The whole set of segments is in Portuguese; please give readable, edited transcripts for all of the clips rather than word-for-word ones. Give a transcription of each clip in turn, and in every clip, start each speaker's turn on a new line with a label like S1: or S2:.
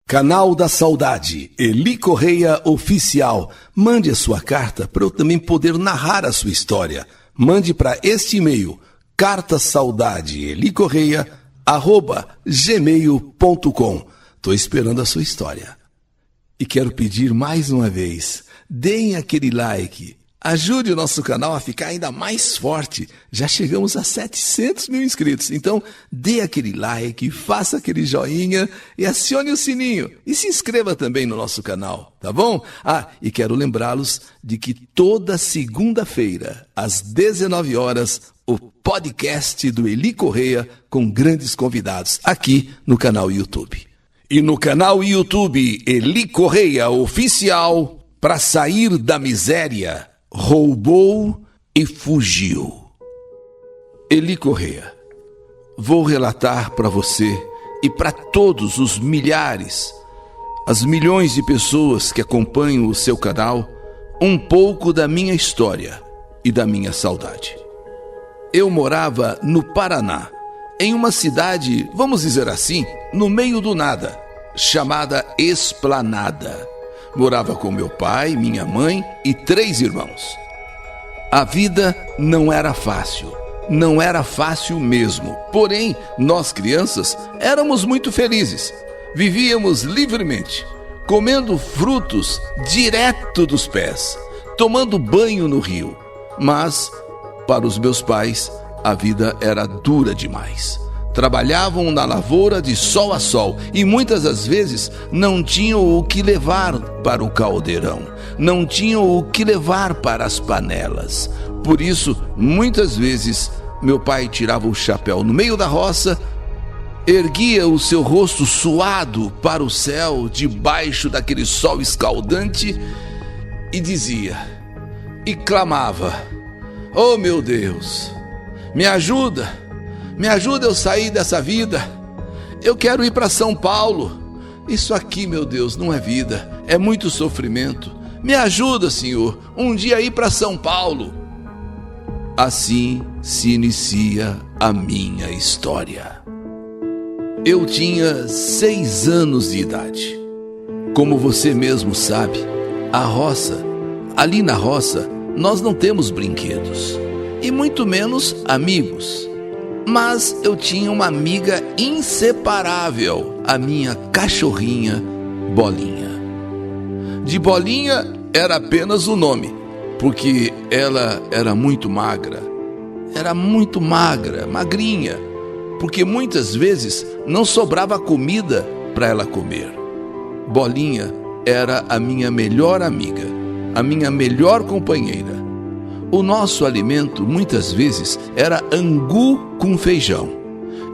S1: Canal da Saudade, Eli Correia Oficial. Mande a sua carta para eu também poder narrar a sua história. Mande para este e-mail, cartasaudadeelicorreia@gmail.com. Estou esperando a sua história. E quero pedir mais uma vez, deem aquele like. Ajude o nosso canal a ficar ainda mais forte. Já chegamos a 700 mil inscritos. Então, dê aquele like, faça aquele joinha e acione o sininho. E se inscreva também no nosso canal, tá bom? E quero lembrá-los de que toda segunda-feira, às 19 horas, o podcast do Eli Correia com grandes convidados aqui no canal YouTube. E no canal YouTube Eli Correia Oficial, para sair da miséria, roubou e fugiu. Eli Correia, vou relatar para você e para todos os milhares, as milhões de pessoas que acompanham o seu canal, um pouco da minha história e da minha saudade. Eu morava no Paraná, em uma cidade, vamos dizer assim, no meio do nada, chamada Esplanada. Morava com meu pai, minha mãe e 3 irmãos. A vida não era fácil mesmo. Porém, nós crianças éramos muito felizes. Vivíamos livremente, comendo frutos direto dos pés, tomando banho no rio. Mas, para os meus pais, a vida era dura demais. Trabalhavam na lavoura de sol a sol e muitas das vezes não tinham o que levar para o caldeirão, não tinham o que levar para as panelas. Por isso, muitas vezes, meu pai tirava o chapéu no meio da roça, erguia o seu rosto suado para o céu, debaixo daquele sol escaldante, e dizia, e clamava, oh meu Deus, me ajuda eu sair dessa vida, eu quero ir para São Paulo, isso aqui, meu Deus, não é vida, é muito sofrimento, me ajuda, Senhor, um dia ir para São Paulo. Assim se inicia a minha história. Eu tinha 6 anos de idade. Como você mesmo sabe, ali na roça, nós não temos brinquedos, e muito menos amigos. Mas eu tinha uma amiga inseparável, a minha cachorrinha Bolinha. De Bolinha era apenas o nome, porque ela era muito magra. Era muito magrinha, porque muitas vezes não sobrava comida para ela comer. Bolinha era a minha melhor amiga, a minha melhor companheira. O nosso alimento, muitas vezes, era angu com feijão.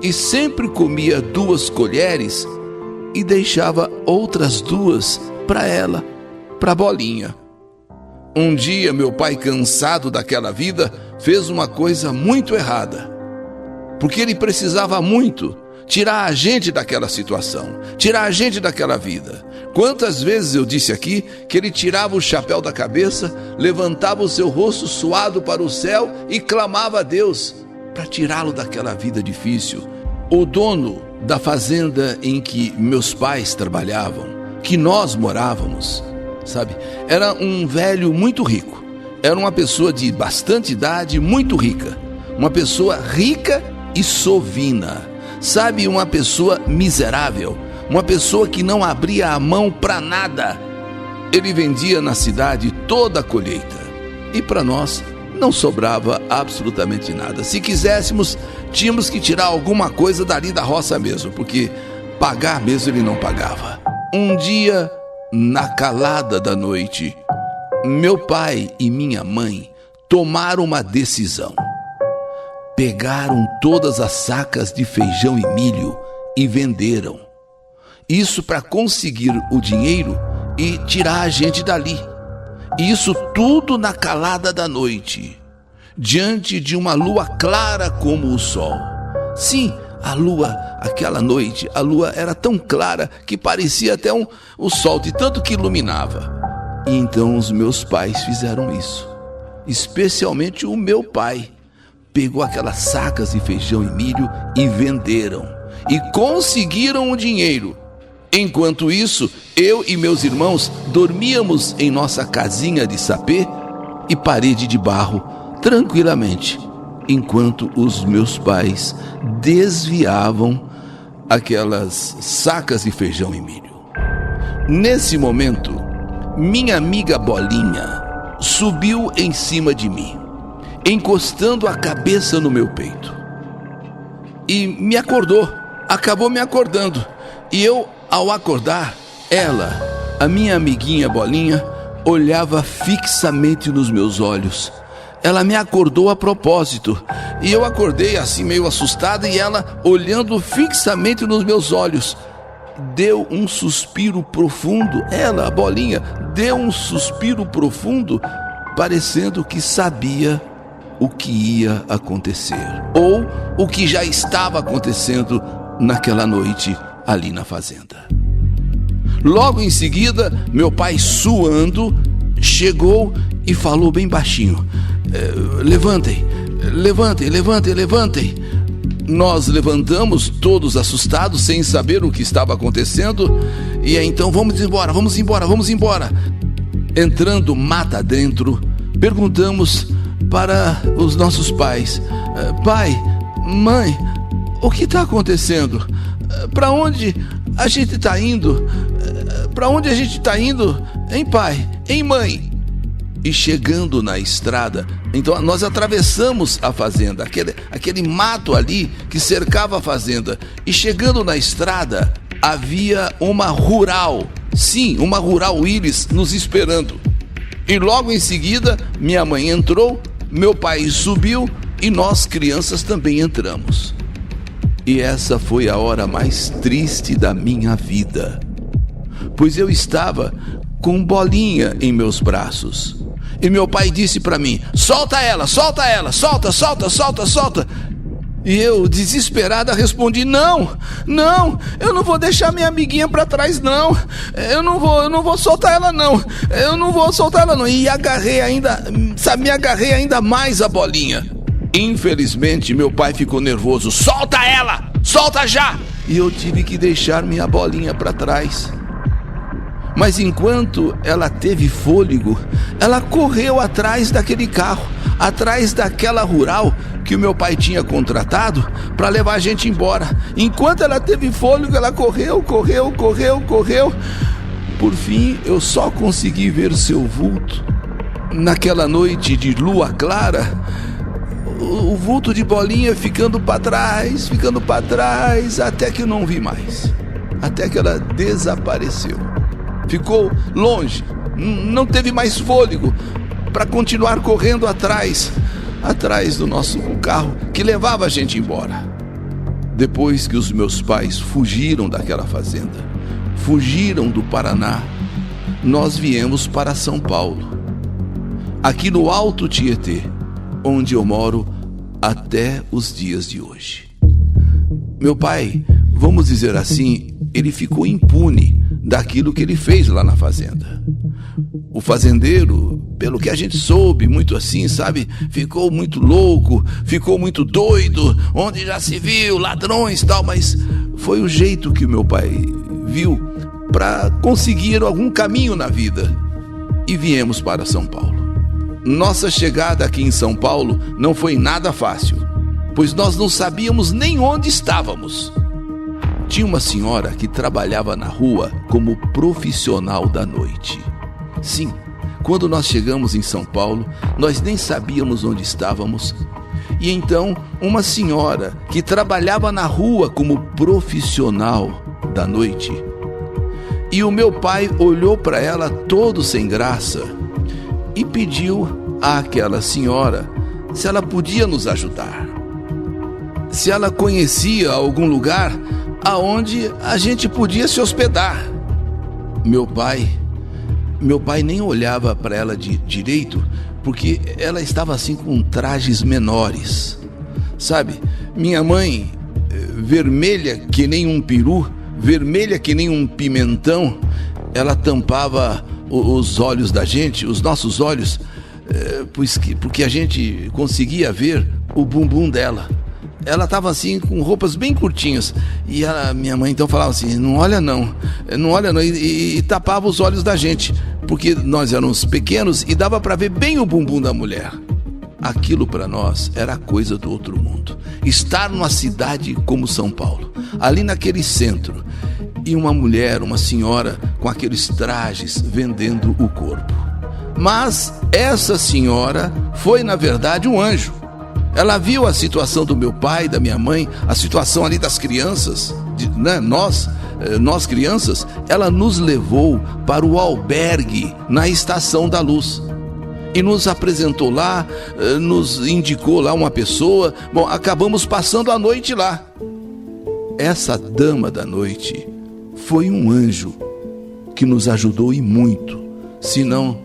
S1: E sempre comia 2 colheres e deixava outras 2 para ela, para Bolinha. Um dia, meu pai, cansado daquela vida, fez uma coisa muito errada. Porque ele precisava muito tirar a gente daquela situação, tirar a gente daquela vida. Quantas vezes eu disse aqui que ele tirava o chapéu da cabeça, levantava o seu rosto suado para o céu e clamava a Deus para tirá-lo daquela vida difícil. O dono da fazenda em que meus pais trabalhavam, que nós morávamos, sabe, era um velho muito rico. Era uma pessoa de bastante idade, muito rica. Uma pessoa rica e sovina. Sabe, uma pessoa miserável, uma pessoa que não abria a mão para nada. Ele vendia na cidade toda a colheita e para nós não sobrava absolutamente nada. Se quiséssemos, tínhamos que tirar alguma coisa dali da roça mesmo, porque pagar mesmo ele não pagava. Um dia, na calada da noite, meu pai e minha mãe tomaram uma decisão. Pegaram todas as sacas de feijão e milho e venderam. Isso para conseguir o dinheiro e tirar a gente dali. Isso tudo na calada da noite, diante de uma lua clara como o sol. Sim, a lua, aquela noite, a lua era tão clara que parecia até o sol, de tanto que iluminava. E então os meus pais fizeram isso, especialmente o meu pai. Pegou aquelas sacas de feijão e milho e venderam. E conseguiram o dinheiro. Enquanto isso, eu e meus irmãos dormíamos em nossa casinha de sapê e parede de barro, tranquilamente, enquanto os meus pais desviavam aquelas sacas de feijão e milho. Nesse momento, minha amiga Bolinha subiu em cima de mim, encostando a cabeça no meu peito, e me acordou, acabou me acordando. E eu, ao acordar, ela, a minha amiguinha Bolinha, olhava fixamente nos meus olhos. Ela me acordou a propósito, e eu acordei assim meio assustado, e ela, olhando fixamente nos meus olhos, deu um suspiro profundo. Ela, a Bolinha, deu um suspiro profundo, parecendo que sabia o que ia acontecer, ou o que já estava acontecendo naquela noite ali na fazenda. Logo em seguida, meu pai, suando, chegou e falou bem baixinho: levantem, levantem, levantem, levantem. Nós levantamos, todos assustados, sem saber o que estava acontecendo. E então, vamos embora, vamos embora, vamos embora. Entrando mata dentro, perguntamos para os nossos pais: pai, mãe, o que está acontecendo? Para onde a gente está indo? Para onde a gente está indo? Hein, pai? Hein, mãe? E chegando na estrada, então nós atravessamos a fazenda, aquele mato ali que cercava a fazenda. E chegando na estrada, havia uma rural, sim, uma rural Willys nos esperando. E logo em seguida, minha mãe entrou, meu pai subiu e nós, crianças, também entramos. E essa foi a hora mais triste da minha vida, pois eu estava com Bolinha em meus braços. E meu pai disse para mim: solta ela, solta ela, solta, solta, solta, solta. E eu, desesperada, respondi: não, eu não vou deixar minha amiguinha para trás, não. Eu não vou soltar ela, não. Eu não vou soltar ela, não. E me agarrei ainda mais a Bolinha. Infelizmente, meu pai ficou nervoso: solta ela, solta já. E eu tive que deixar minha Bolinha para trás. Mas enquanto ela teve fôlego, ela correu atrás daquele carro, atrás daquela rural que o meu pai tinha contratado para levar a gente embora. Enquanto ela teve fôlego, ela correu. Por fim, eu só consegui ver seu vulto naquela noite de lua clara. O vulto de Bolinha ficando para trás, até que eu não vi mais, até que ela desapareceu. Ficou longe, não teve mais fôlego para continuar correndo atrás do nosso carro que levava a gente embora. Depois que os meus pais fugiram daquela fazenda, fugiram do Paraná, nós viemos para São Paulo, aqui no Alto Tietê, onde eu moro até os dias de hoje. Meu pai, vamos dizer assim, ele ficou impune daquilo que ele fez lá na fazenda. O fazendeiro, pelo que a gente soube, muito assim, sabe, ficou muito louco, ficou muito doido, onde já se viu ladrões e tal, mas foi o jeito que o meu pai viu para conseguir algum caminho na vida, e viemos para São Paulo. Nossa chegada aqui em São Paulo não foi nada fácil, pois nós não sabíamos nem onde estávamos. Tinha uma senhora que trabalhava na rua como profissional da noite. Sim, quando nós chegamos em São Paulo, nós nem sabíamos onde estávamos. E então, uma senhora que trabalhava na rua como profissional da noite. E o meu pai olhou para ela todo sem graça e pediu àquela senhora se ela podia nos ajudar, se ela conhecia algum lugar aonde a gente podia se hospedar. Meu pai nem olhava para ela direito, porque ela estava assim com trajes menores, sabe? Minha mãe, vermelha que nem um peru, vermelha que nem um pimentão, ela tampava os olhos da gente, os nossos olhos, porque a gente conseguia ver o bumbum dela, ela estava assim com roupas bem curtinhas. E minha mãe então falava assim: não olha não, não olha não. E tapava os olhos da gente, porque nós éramos pequenos e dava para ver bem o bumbum da mulher. Aquilo para nós era coisa do outro mundo. Estar numa cidade como São Paulo, ali naquele centro, e uma mulher, uma senhora com aqueles trajes vendendo o corpo. Mas essa senhora foi na verdade um anjo. Ela viu a situação do meu pai, da minha mãe, a situação ali das crianças, nós crianças. Ela nos levou para o albergue na Estação da Luz e nos apresentou lá, nos indicou lá uma pessoa. Bom, acabamos passando a noite lá. Essa dama da noite foi um anjo que nos ajudou e muito. Senão,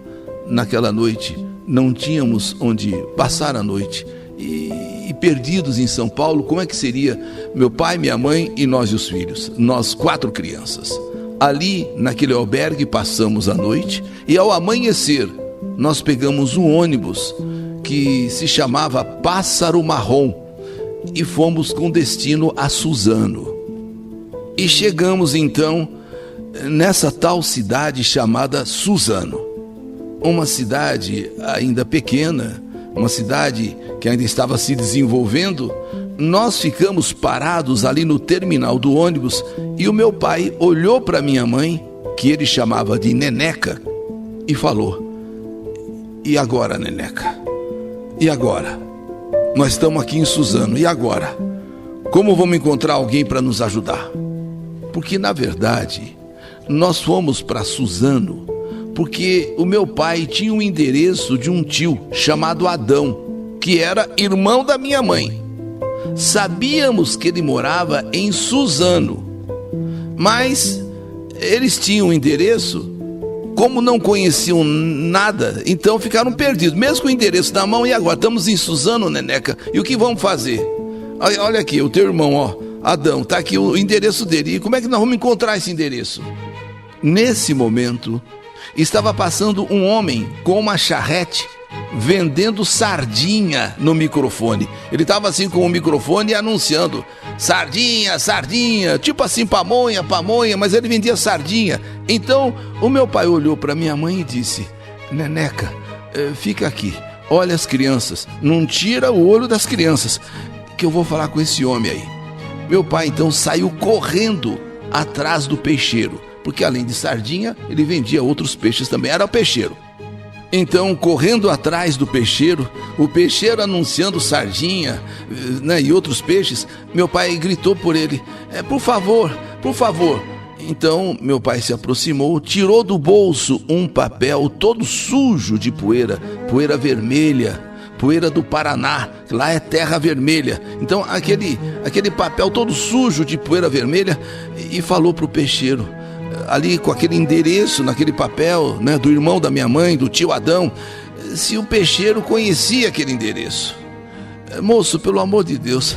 S1: naquela noite, não tínhamos onde passar a noite. E perdidos em São Paulo, como é que seria meu pai, minha mãe e nós e os filhos? Nós 4 crianças. Ali, naquele albergue, passamos a noite e ao amanhecer, nós pegamos um ônibus que se chamava Pássaro Marrom e fomos com destino a Suzano. E chegamos então nessa tal cidade chamada Suzano, uma cidade ainda pequena, uma cidade que ainda estava se desenvolvendo. Nós ficamos parados ali no terminal do ônibus e o meu pai olhou para minha mãe, que ele chamava de Neneca, e falou: e agora, Neneca? E agora? Nós estamos aqui em Suzano, e agora? Como vamos encontrar alguém para nos ajudar? Porque na verdade nós fomos para Suzano porque o meu pai tinha um endereço de um tio chamado Adão, que era irmão da minha mãe. Sabíamos que ele morava em Suzano, mas eles tinham um endereço, como não conheciam nada, então ficaram perdidos, mesmo com o endereço na mão. E agora? Estamos em Suzano, Neneca, e o que vamos fazer? Olha aqui, o teu irmão, ó, Adão, tá aqui o endereço dele, e como é que nós vamos encontrar esse endereço? Nesse momento, estava passando um homem com uma charrete vendendo sardinha no microfone. Ele estava assim com o microfone anunciando: sardinha, sardinha, tipo assim, pamonha, pamonha, mas ele vendia sardinha. Então o meu pai olhou para minha mãe e disse: Neneca, fica aqui, olha as crianças, não tira o olho das crianças, que eu vou falar com esse homem aí. Meu pai então saiu correndo atrás do peixeiro, porque além de sardinha, ele vendia outros peixes também, era o peixeiro. Então, correndo atrás do peixeiro, o peixeiro anunciando sardinha, né, e outros peixes, meu pai gritou por ele: por favor, por favor. Então, meu pai se aproximou, tirou do bolso um papel todo sujo de poeira, poeira vermelha, poeira do Paraná, lá é terra vermelha. Então, aquele papel todo sujo de poeira vermelha, e falou para o peixeiro, ali com aquele endereço naquele papel, né, do irmão da minha mãe, do tio Adão, se o peixeiro conhecia aquele endereço. Moço, pelo amor de Deus,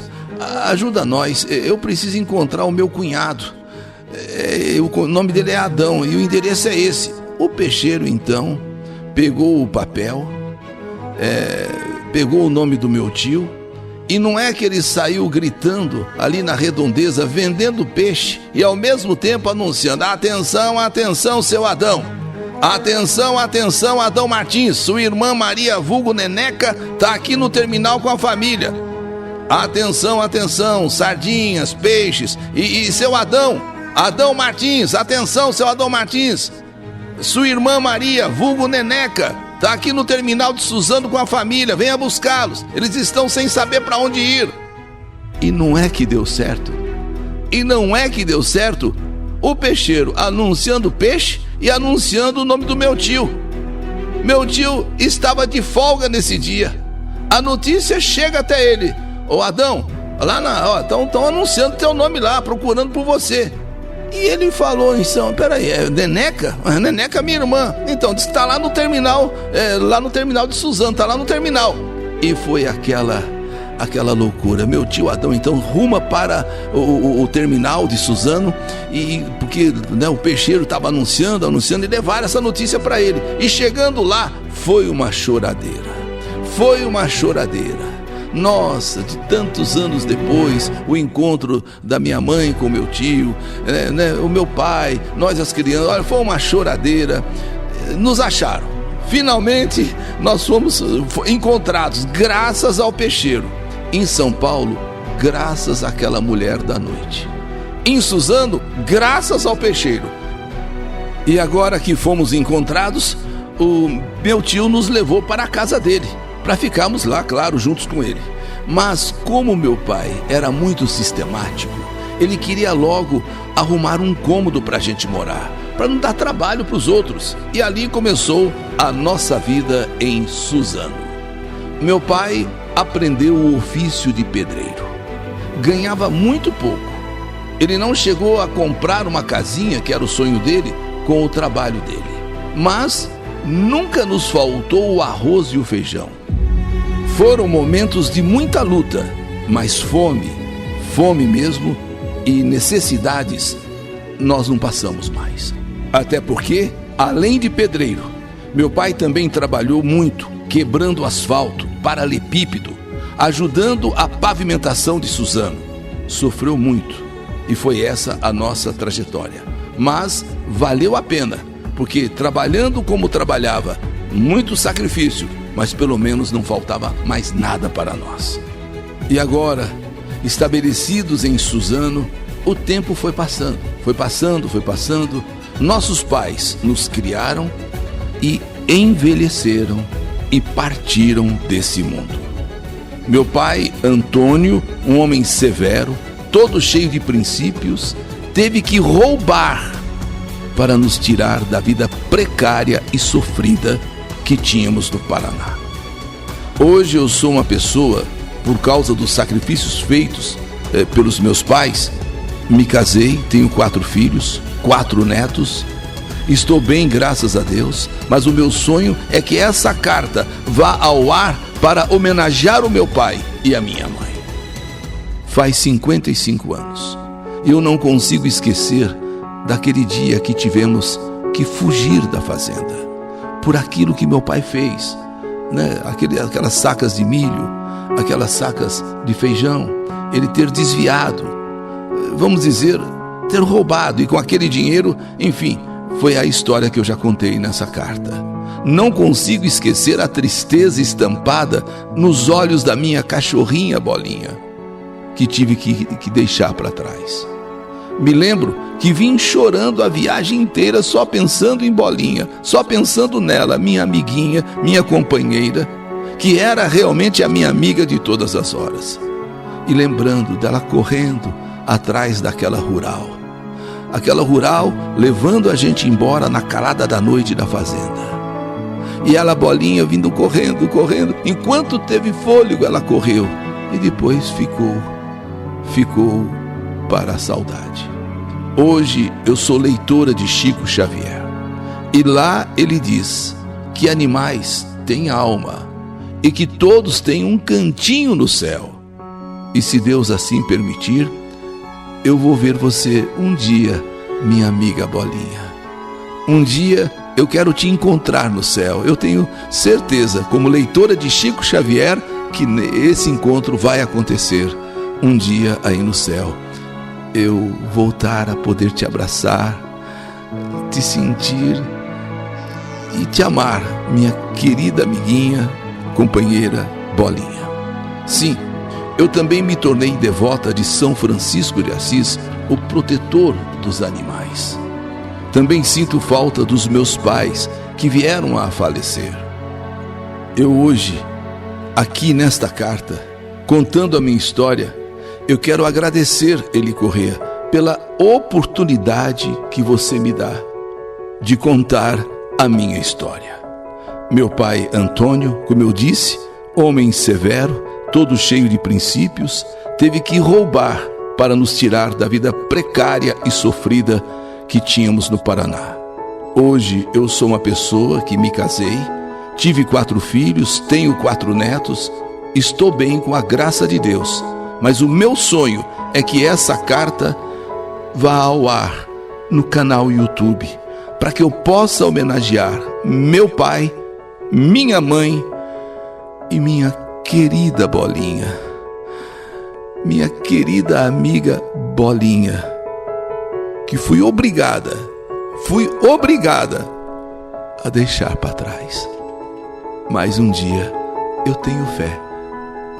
S1: ajuda nós, eu preciso encontrar o meu cunhado, o nome dele é Adão e o endereço é esse. O peixeiro então pegou o papel, pegou o nome do meu tio, e não é que ele saiu gritando ali na redondeza, vendendo peixe e ao mesmo tempo anunciando: atenção, atenção, seu Adão, atenção, atenção, Adão Martins, sua irmã Maria vulgo Neneca tá aqui no terminal com a família. Atenção, atenção, sardinhas, peixes, e seu Adão, Adão Martins, atenção, seu Adão Martins, sua irmã Maria vulgo Neneca tá aqui no terminal de Suzano com a família, venha buscá-los, eles estão sem saber para onde ir. E não é que deu certo, o peixeiro anunciando peixe e anunciando o nome do meu tio. Meu tio estava de folga nesse dia. A notícia chega até ele: ô Adão, lá estão anunciando teu nome lá, procurando por você. E ele falou: então, peraí, é Neneca? Neneca é minha irmã. Então, disse que tá lá no terminal, lá no terminal de Suzano, tá lá no terminal. E foi aquela loucura. Meu tio Adão então ruma para o terminal de Suzano, porque, né, o peixeiro estava anunciando, e levaram essa notícia para ele. E chegando lá, foi uma choradeira. Nossa, de tantos anos depois, o encontro da minha mãe com meu tio, o meu pai, nós as crianças, olha, foi uma choradeira. Nos acharam. Finalmente nós fomos encontrados, graças ao peixeiro. Em São Paulo, graças àquela mulher da noite. Em Suzano, graças ao peixeiro. E agora que fomos encontrados, o meu tio nos levou para a casa dele, para ficarmos lá, claro, juntos com ele. Mas como meu pai era muito sistemático, ele queria logo arrumar um cômodo para a gente morar, para não dar trabalho para os outros. E ali começou a nossa vida em Suzano. Meu pai aprendeu o ofício de pedreiro. Ganhava muito pouco. Ele não chegou a comprar uma casinha, que era o sonho dele, com o trabalho dele. Mas nunca nos faltou o arroz e o feijão. Foram momentos de muita luta, mas fome mesmo, e necessidades nós não passamos mais. Até porque, além de pedreiro, meu pai também trabalhou muito, quebrando asfalto, paralelepípedo, ajudando a pavimentação de Suzano. Sofreu muito, e foi essa a nossa trajetória. Mas valeu a pena, porque trabalhando como trabalhava, muito sacrifício, mas pelo menos não faltava mais nada para nós. E agora, estabelecidos em Suzano, o tempo foi passando. Nossos pais nos criaram e envelheceram e partiram desse mundo. Meu pai, Antônio, um homem severo, todo cheio de princípios, teve que roubar para nos tirar da vida precária e sofrida que tínhamos no Paraná. Hoje eu sou uma pessoa, por causa dos sacrifícios feitos pelos meus pais, me casei, tenho 4 filhos, 4 netos, estou bem, graças a Deus, mas o meu sonho é que essa carta vá ao ar para homenagear o meu pai e a minha mãe. Faz 55 anos. Eu não consigo esquecer daquele dia que tivemos que fugir da fazenda, por aquilo que meu pai fez, aquelas sacas de milho, aquelas sacas de feijão, ele ter desviado, vamos dizer, ter roubado, e com aquele dinheiro, enfim, foi a história que eu já contei nessa carta. Não consigo esquecer a tristeza estampada nos olhos da minha cachorrinha Bolinha, que tive que deixar para trás. Me lembro que vim chorando a viagem inteira só pensando em Bolinha, só pensando nela, minha amiguinha, minha companheira, que era realmente a minha amiga de todas as horas. E lembrando dela correndo atrás daquela rural. Aquela rural levando a gente embora na calada da noite da fazenda. E ela, Bolinha, vindo correndo. Enquanto teve fôlego, ela correu. E depois ficou para a saudade. Hoje eu sou leitora de Chico Xavier. E lá ele diz que animais têm alma e que todos têm um cantinho no céu. E se Deus assim permitir, eu vou ver você um dia, minha amiga Bolinha. Um dia eu quero te encontrar no céu. Eu tenho certeza, como leitora de Chico Xavier, que esse encontro vai acontecer um dia aí no céu. Eu voltar a poder te abraçar, te sentir e te amar, minha querida amiguinha, companheira Bolinha. Sim, eu também me tornei devota de São Francisco de Assis, o protetor dos animais. Também sinto falta dos meus pais que vieram a falecer. Eu hoje, aqui nesta carta, contando a minha história, eu quero agradecer, Eli Corrêa, pela oportunidade que você me dá de contar a minha história. Meu pai Antônio, como eu disse, homem severo, todo cheio de princípios, teve que roubar para nos tirar da vida precária e sofrida que tínhamos no Paraná. Hoje eu sou uma pessoa que me casei, tive 4 filhos, tenho 4 netos, estou bem com a graça de Deus, mas o meu sonho é que essa carta vá ao ar no canal YouTube, para que eu possa homenagear meu pai, minha mãe e minha querida Bolinha, minha querida amiga Bolinha, que fui obrigada a deixar para trás. Mas um dia, eu tenho fé,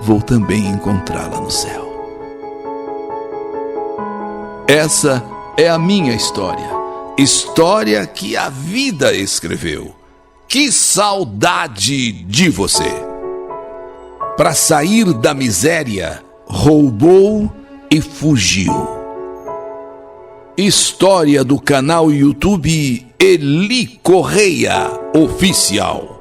S1: vou também encontrá-la no céu. Essa é a minha história, história que a vida escreveu. Que saudade de você! Para sair da miséria, roubou e fugiu. História do canal YouTube Eli Correia Oficial.